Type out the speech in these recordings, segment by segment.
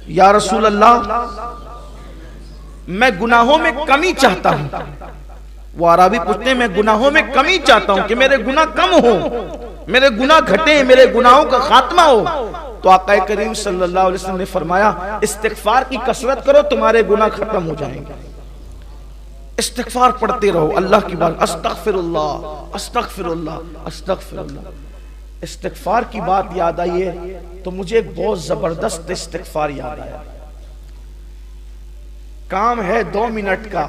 या रसूल अल्लाह, मैं गुनाहों में कमी चाहता हूं। वो अरबी पूछते हैं, मैं गुनाहों में कमी चाहता हूं कि मेरे गुनाह कम हो, मेरे गुनाह घटे, मेरे गुनाहों का खात्मा हो। तो आका करीम सल्लल्लाहु अलैहि वसल्लम ने फरमाया, इस्तिगफार की कसरत करो, तुम्हारे गुनाह खत्म हो जाएंगे। इस्तिगफार पढ़ते रहो अल्लाह की बात, अस्तगफिरुल्लाह अस्तगफिरुल्लाह अस्तगफिरुल्लाह। इस्तिगफार की बात याद आई है तो मुझे एक बहुत जबरदस्त इस्तिगफार याद आया। काम है 2 मिनट का,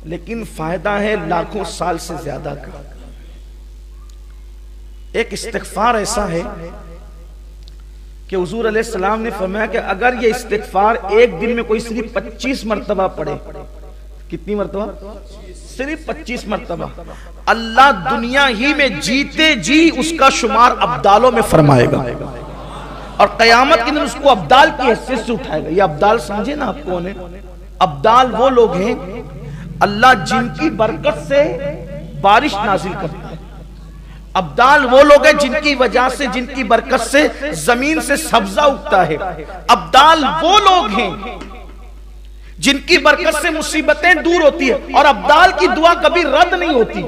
लेकिन फायदा है लाखों साल से ज्यादा का। एक इस्तिगफार ऐसा है कि हुजूर अलैहिस्सलाम ने फरमाया कि अगर ये इस्तिगफार एक दिन में कोई सिर्फ 25 मरतबा पढ़े, कितनी मरतबा? सिर्फ 25 मरतबा, अल्लाह दुनिया ही में जीते जी उसका शुमार अब्दालों में फरमाएगा और कयामत के दिन उसको अब्दाल की हैसियत से उठाएगा। ये अब्दाल समझे ना आप कौन है? अब्दाल वो लोग हैं अल्लाह जिनकी बरकत से बारिश नाजिल करता है। अब्दाल वो लोग हैं जिनकी वजह से, जिनकी बरकत से जमीन से सब्जा उगता है। अब्दाल वो लोग हैं जिनकी बरकत से मुसीबतें दूर होती है और अब्दाल की दुआ कभी रद्द नहीं होती।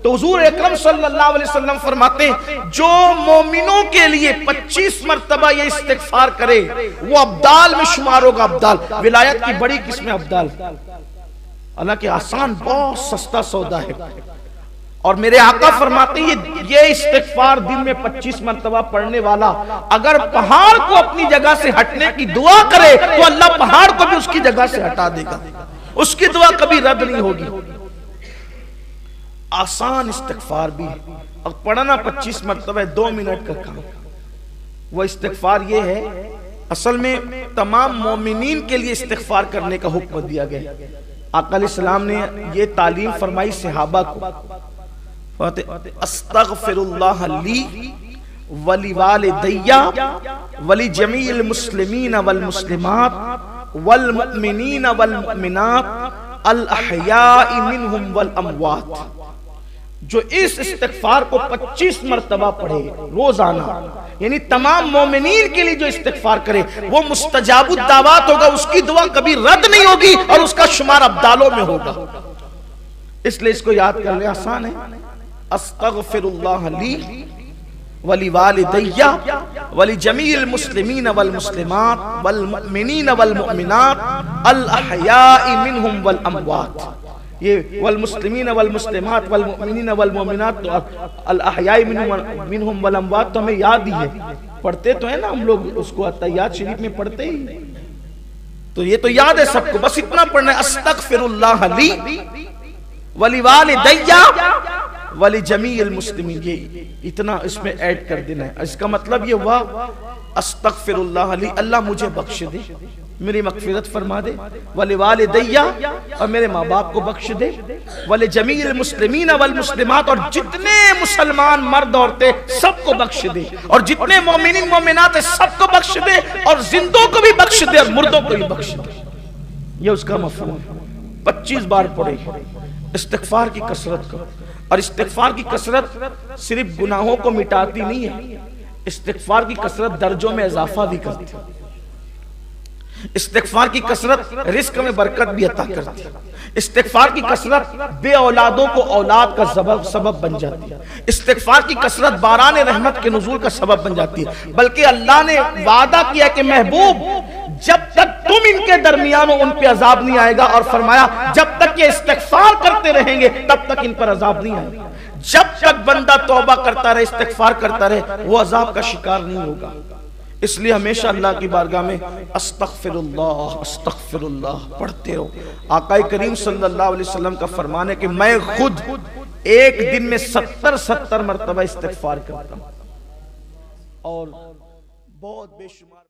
तो हुजूर अकरम सल्लल्लाहु अलैहि वसल्लम फरमाते हैं, जो मोमिनों के लिए 25 मरतबा ये इस्तिगफार करे वो अब्दाल में शुमार होगा। अब्दाल विलायत की बड़ी किस्म अब्दाल, हालांकि आसान, बहुत सस्ता सौदा है। और मेरे आका फरमाते हैं, ये इस्तिगफार दिन में 25 मरतबा पढ़ने वाला अगर पहाड़ को अपनी जगह से हटने की दुआ करे तो अल्लाह पहाड़ को भी उसकी जगह से हटा देगा, उसकी दुआ कभी रद्द नहीं होगी। आसान इस्तिगफार भी है और पढ़ना 25 मरतबा, 2 मिनट का काम। वो इस्तिगफार ये है, असल में तमाम मोमिनीन के लिए इस्तिगफार करने का हुक्म दिया गया। आका अलैहिस्सलाम ने ये तालीम फरमाई सहाबा को, अस्तगफिरुल्लाह ली वली वालिदैया वली जमील मुस्लिमीन वल मुस्लिमात वल मुमिनीन वल मुमिनात अल अहयाई मिनहुम वल अमवात। जो इस इस्तिगफार को 25 मरतबा पढ़े रोजाना, यानी तमाम मोमिनीन के लिए जो इस्तिगफार करे वो मुस्तजाबुद दावात होगा, उसकी दुआ कभी रद्द नहीं होगी और उसका शुमार अब्दालों में होगा। इसलिए इसको याद कर ले, आसान है। अस्तगफिरुल्लाह ली वली वालिदैया वली जमील मुस्लिमीन वल मुस्लिमात वल मुमिनीन वल मुमिनात अल अहयाई मिनहुम वल अमवात। ये वल मुस्लिमीन वल मुस्लिमात वल मुमिनीन वल मुमिनात, तो अल अहयाई मिनहुम वल अमवात तो हमें याद ही है, पढ़ते तो है ना हम लोग उसको, अत्तहियात शरीफ में पढ़ते ही, तो ये तो याद है सबको। बस इतना पढ़ना है, अस्तगफिरुल्लाह ली वली वालिदैया वली जमील मुस्लिमीन, ये इतना इसमें ऐड कर देना है। इसका मतलब ये हुआ, अस्तगफिरुल्लाह ली, अल्लाह मुझे बख्श दे, मेरी मगफिरत फरमा दे, वली वालिदैया और मेरे माँ बाप को बख्श दे, वली जमील मुस्लिमीन वल मुस्लिमात और जितने मुसलमान मर्द औरतें सबको बख्श दे, और जितने मोमिनीन मोमिनात सबको बख्श दे, और जिंदों को भी बख्श दे और मुर्दों को भी बख्श दे। ये उसका मफहूम। 25 बार पढ़े, इस्तिगफार की कसरत करो। और इस्तिगफार की कसरत सिर्फ गुनाहों को मिटाती नहीं है, इस्तिगफार की कसरत दर्जों में इजाफा भी करती है। इस्तिगफार की कसरत रिस्क में बरकत भी अता करती है। इस्तिगफार की कसरत बे औलादों को औलाद का सबब बन जाती है। इस्तिगफार की कसरत बारान रहमत के नुज़ूल का सबब बन जाती है। बल्कि अल्लाह ने वादा किया कि महबूब जब तक तुम इनके दरमियान हो उन पे अजाब नहीं आएगा, और फरमाया जब तक ये इस्तिगफार करते रहेंगे तब तक इन पर अजाब नहीं आएगा। जब तक बंदा तौबा करता रहे, इस्तिगफार करता रहे, वो अजाब का शिकार नहीं होगा। इसलिए हमेशा अल्लाह की बारगाह में अस्तगफिरुल्लाह अस्तगफिरुल्लाह पढ़ते रहो। आका करीम सल्लल्लाहु अलैहि वसल्लम का फरमान है कि मैं खुद एक दिन में 70 मरतबा इस्तिगफार करता हूं और बहुत बेशुमार